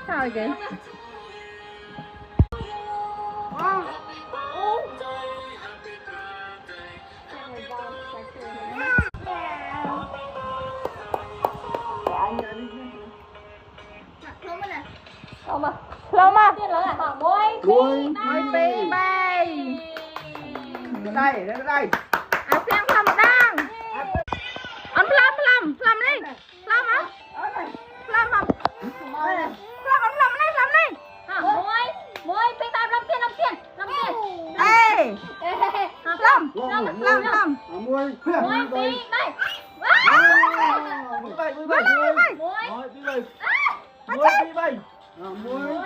Sao kìa. Loma. Môi pi bay. Đây. À xem làm đang. Ăn làm đi. Làm hả? Làm hả? Làm đi. Môi pi bay làm tiền. Ê. Làm. Môi Môi pi bay. Môi